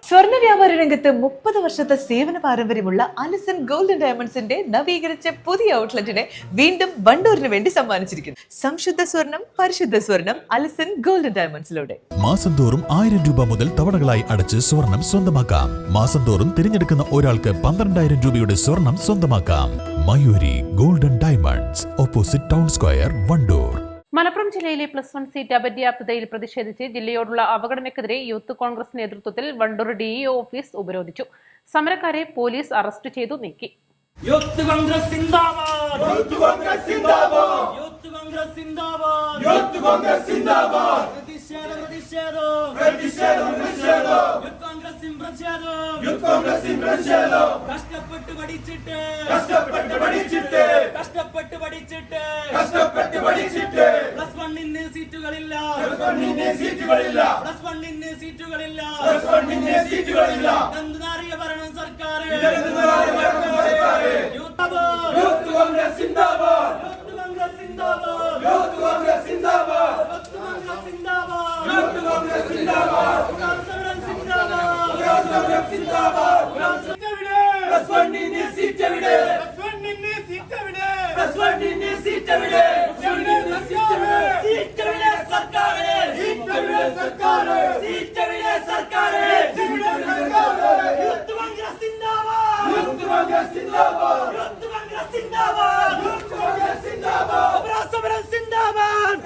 സ്വർണ്ണ വ്യാപാര രംഗത്ത് 30 വർഷത്തെ സേവന പാരമ്പര്യമുള്ള അലിസൺ ഗോൾഡ് ആൻഡ് ഡയമണ്ട്സിന്റെ നവീകരിച്ച പുതിയ ഔട്ട്ലെറ്റിനെ വീണ്ടും വണ്ടൂരിന് വേണ്ടി സമ്മാനിച്ചിരിക്കുന്നു. സംശുദ്ധ സ്വർണം, പരിശുദ്ധ സ്വർണം, അലിസൺ ഗോൾഡ് ആൻഡ് ഡയമണ്ട്സിലൂടെ മാസം തോറും 1000 രൂപ മുതൽ തവണകളായി അടച്ച് സ്വർണം സ്വന്തമാക്കാം. മാസം തോറും തിരഞ്ഞെടുക്കുന്ന ഒരാൾക്ക് 12,000 രൂപയുടെ സ്വർണം സ്വന്തമാക്കാം. Mayuri golden diamonds, opposite town square, Wandoor. Malappuram ജില്ലയിലെ +1 സീറ്റ് അപര്യാപ്തതയിൽ പ്രതിഷേധിച്ച് ജില്ലയോടുള്ള അവഗണനയ്ക്കെതിരെ യൂത്ത് കോൺഗ്രസ് നേതൃത്വത്തിൽ വണ്ടൂർ DEO ഓഫീസ് ഉപരോധിച്ചു. സമരക്കാരെ പോലീസ് അറസ്റ്റ് ചെയ്തു നീക്കി. യൂത്ത് കോൺഗ്രസ് സിന്ദാബാദ്, യൂത്ത് കോൺഗ്രസ് സിന്ദാബാദ്, യൂത്ത് കോൺഗ്രസ് സിന്ദാബാദ്, യൂത്ത് കോൺഗ്രസ് സിന്ദാബാദ്. പ്രതിഷേധം പ്രതിഷേധം പ്രതിഷേധം, യൂത്ത് കോൺഗ്രസ് പ്രതിഷേധം, യൂത്ത് കോൺഗ്രസ് പ്രതിഷേധം. കഷ്ടപ്പെട്ട് പഠിച്ചിട്ട് കഷ്ടപ്പെട്ട് പഠിച്ചിട്ട് കഷ്ടപ്പെട്ട് പഠിച്ചിട്ട് കഷ്ടപ്പെട്ട് പഠിച്ചിട്ട് +1 സീറ്റുകളില്ല, +1 സീറ്റുകളില്ല, +1 സീറ്റുകളില്ല, +1 സീറ്റുകളില്ല. എന്തിനറിയ ഭരണം സർക്കാർ, യൂത്ത് കോൺഗ്രസ് സിന്ദാബാദ്, യൂത്ത് കോൺഗ്രസ് സിന്ദാബാദ്, യൂത്ത് കോൺഗ്രസ് സിന്ദാബാദ്, യൂത്ത് കോൺഗ്രസ് സിന്ദാബാദ്, യൂത്ത് കോൺഗ്രസ് സിന്ദാബാദ്, സമരം സിന്ദാബാദ്, സമരം സിന്ദാബാദ്. +1 സീറ്റ് എവിടെ, +1 സീറ്റ് എവിടെ, +1 സീറ്റ് എവിടെ, സീറ്റ് എവിടെ സർക്കാരേ, സീറ്റ് എവിടെ സർക്കാരേ, സീറ്റ് എവിടെ സർക്കാരേ. യൂത്ത് കോൺഗ്രസ് സിന്ദാബാദ്, യൂത്ത് കോൺഗ്രസ് സിന്ദാബാദ്, യൂത്ത് കോൺഗ്രസ് സിന്ദാബാദ്, യൂത്ത് കോൺഗ്രസ് സിന്ദാബാദ്, സമരം സിന്ദാബാദ്,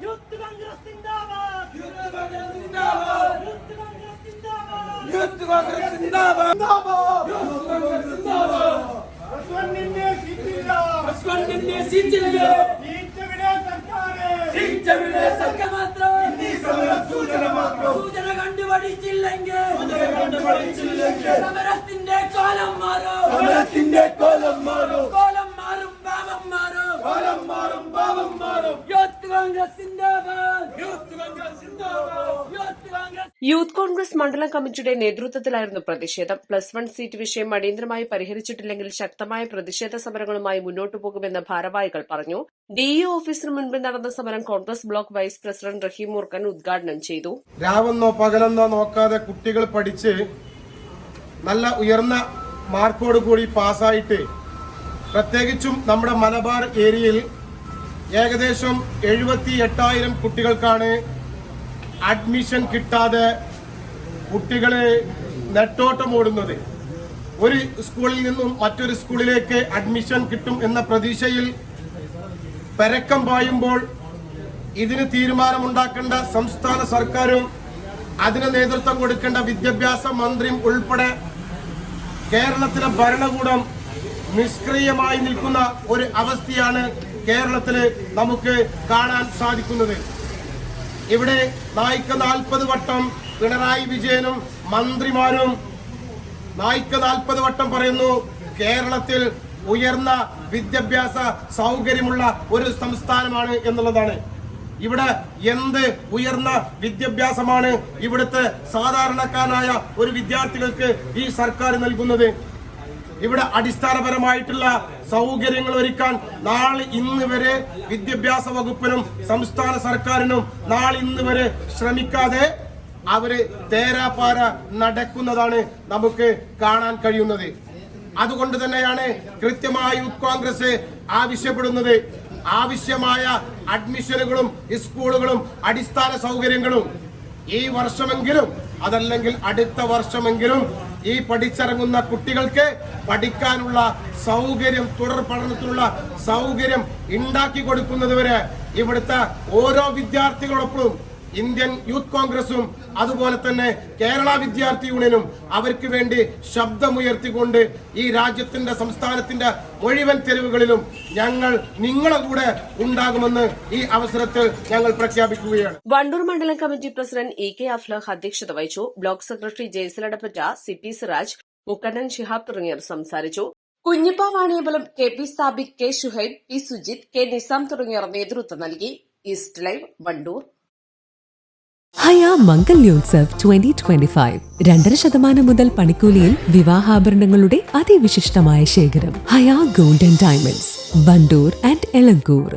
യൂത്ത് കോൺഗ്രസ് സിന്ദാബാദ്, യൂത്ത് കോൺഗ്രസ് സിന്ദാബാദ്, യൂത്ത് കോൺഗ്രസ് സിന്ദാബാദ്, യൂത്ത് കോൺഗ്രസ് സിന്ദാബാദ്, യൂത്ത് കോൺഗ്രസ് സിന്ദാബാദ്. +1 സീറ്റില്ല, +1 സീറ്റില്ല, സീറ്റ് എവിടെ സർക്കാരേ, സീറ്റ് എവിടെ സർക്കാർ. മാത്രം ഈ സമരം സൂചന മാത്രം, സൂചന കണ്ടുപഠിച്ചില്ലെങ്കിൽ, സൂചന കണ്ടുപഠിച്ചില്ലെങ്കിൽ സമരത്തിന്റെ കോലം മാറും, സമരത്തിന്റെ കോലം മാറും, കോലം മാറും, ഭാവം മാറും, കോലം മാറും, ഭാവം മാറും. യൂത്ത് കോൺഗ്രസ് സിന്ദാബാദ്, യൂത്ത് കോൺഗ്രസ് സിന്ദാബാദ്, യൂത്ത് കോൺഗ്രസ്. യൂത്ത് കോൺഗ്രസ് മണ്ഡലം കമ്മിറ്റിയുടെ നേതൃത്വത്തിലായിരുന്നു പ്രതിഷേധം. +1 സീറ്റ് വിഷയം അടിയന്തരമായി പരിഹരിച്ചിട്ടില്ലെങ്കിൽ ശക്തമായ പ്രതിഷേധ സമരങ്ങളുമായി മുന്നോട്ടു പോകുമെന്ന് ഭാരവാഹികൾ പറഞ്ഞു. DEO ഓഫീസിന് മുൻപിൽ നടന്ന സമരം കോൺഗ്രസ് ബ്ലോക്ക് വൈസ് പ്രസിഡന്റ് റഹീം മൂർക്കൻ ഉദ്ഘാടനം ചെയ്തു. രാവെന്നോ പകലെന്നോ നോക്കാതെ കുട്ടികൾ പഠിച്ച് നല്ല ഉയർന്ന മാർക്കോട് കൂടി പാസ്സായിട്ട്, പ്രത്യേകിച്ചും നമ്മുടെ മലബാർ ഏരിയയിൽ ഏകദേശം 78,000 കുട്ടികൾക്കാണ് അഡ്മിഷൻ കിട്ടാതെ കുട്ടികള് നെട്ടോട്ടം ഓടുന്നത്. ഒരു സ്കൂളിൽ നിന്നും മറ്റൊരു സ്കൂളിലേക്ക് അഡ്മിഷൻ കിട്ടും എന്ന പ്രതീക്ഷയിൽ പരക്കം പായുമ്പോൾ ഇതിന് തീരുമാനമുണ്ടാക്കേണ്ട സംസ്ഥാന സർക്കാരും അതിന് നേതൃത്വം കൊടുക്കേണ്ട വിദ്യാഭ്യാസ മന്ത്രിയും ഉൾപ്പെടെ കേരളത്തിലെ ഭരണകൂടം നിഷ്ക്രിയമായി നിൽക്കുന്ന ഒരു അവസ്ഥയാണ് കേരളത്തിൽ നമുക്ക് കാണാൻ സാധിക്കുന്നത്. ഇവിടെ 40 വട്ടം പിണറായി വിജയനും മന്ത്രിമാരും 40 വട്ടം പറയുന്നു കേരളത്തിൽ ഉയർന്ന വിദ്യാഭ്യാസ സൗകര്യമുള്ള ഒരു സംസ്ഥാനമാണ് എന്നുള്ളതാണ്. ഇവിടെ എന്ത് ഉയർന്ന വിദ്യാഭ്യാസമാണ് ഇവിടുത്തെ സാധാരണക്കാരനായ ഒരു വിദ്യാർത്ഥികൾക്ക് ഈ സർക്കാർ നൽകുന്നത്? ഇവിടെ അടിസ്ഥാനപരമായിട്ടുള്ള സൗകര്യങ്ങൾ ഒരുക്കാൻ ഇന്ന് വരെ വിദ്യാഭ്യാസ വകുപ്പിനും സംസ്ഥാന സർക്കാരിനും ഇന്ന് വരെ ശ്രമിക്കാതെ അവര് തേരാപ്പാര നടക്കുന്നതാണ് നമുക്ക് കാണാൻ കഴിയുന്നത്. അതുകൊണ്ട് തന്നെയാണ് കൃത്യമായി യൂത്ത് കോൺഗ്രസ് ആവശ്യപ്പെടുന്നത്. ആവശ്യമായ അഡ്മിഷനുകളും സ്കൂളുകളും അടിസ്ഥാന സൗകര്യങ്ങളും ഈ വർഷമെങ്കിലും അതല്ലെങ്കിൽ അടുത്ത വർഷമെങ്കിലും ഈ പഠിച്ചിറങ്ങുന്ന കുട്ടികൾക്ക് പഠിക്കാനുള്ള സൗകര്യം, തുടർ പഠനത്തിനുള്ള സൗകര്യം ഉണ്ടാക്കി കൊടുക്കുന്നതുവരെ ഇവിടുത്തെ ഓരോ വിദ്യാർത്ഥികളോടൊപ്പം ഇന്ത്യൻ യൂത്ത് കോൺഗ്രസും അതുപോലെ തന്നെ കേരള വിദ്യാർത്ഥി യൂണിയനും അവർക്ക് വേണ്ടി ശബ്ദമുയർത്തിക്കൊണ്ട് ഈ രാജ്യത്തിന്റെ സംസ്ഥാനത്തിന്റെ മുഴുവൻ തെരുവുകളിലും ഞങ്ങൾ നിങ്ങളുടെ കൂടെ ഉണ്ടാകുമെന്ന് ഈ അവസരത്തിൽ ഞങ്ങൾ പ്രഖ്യാപിക്കുകയാണ്. വണ്ടൂർ മണ്ഡലം കമ്മിറ്റി പ്രസിഡന്റ് EK അഫ്ലഹ് അധ്യക്ഷത വഹിച്ചു. Block secretary Jaisal Adappatta, CP Siraj, Mukkannan Shihab തുടങ്ങിയവർ സംസാരിച്ചു. Kunhippa Vaniyambalam, KP Sabik, K Shuhaib, P Sujith, K Nizam തുടങ്ങിയവർ നേതൃത്വം നൽകി. East live, Wandoor. ഹയ മംഗല്യോത്സവ് 2025 2.5% മുതൽ പണിക്കൂലിയിൽ വിവാഹാഭരണങ്ങളുടെ അതിവിശിഷ്ടമായ ശേഖരം. Haya gold and diamonds. Wandoor and Elankur.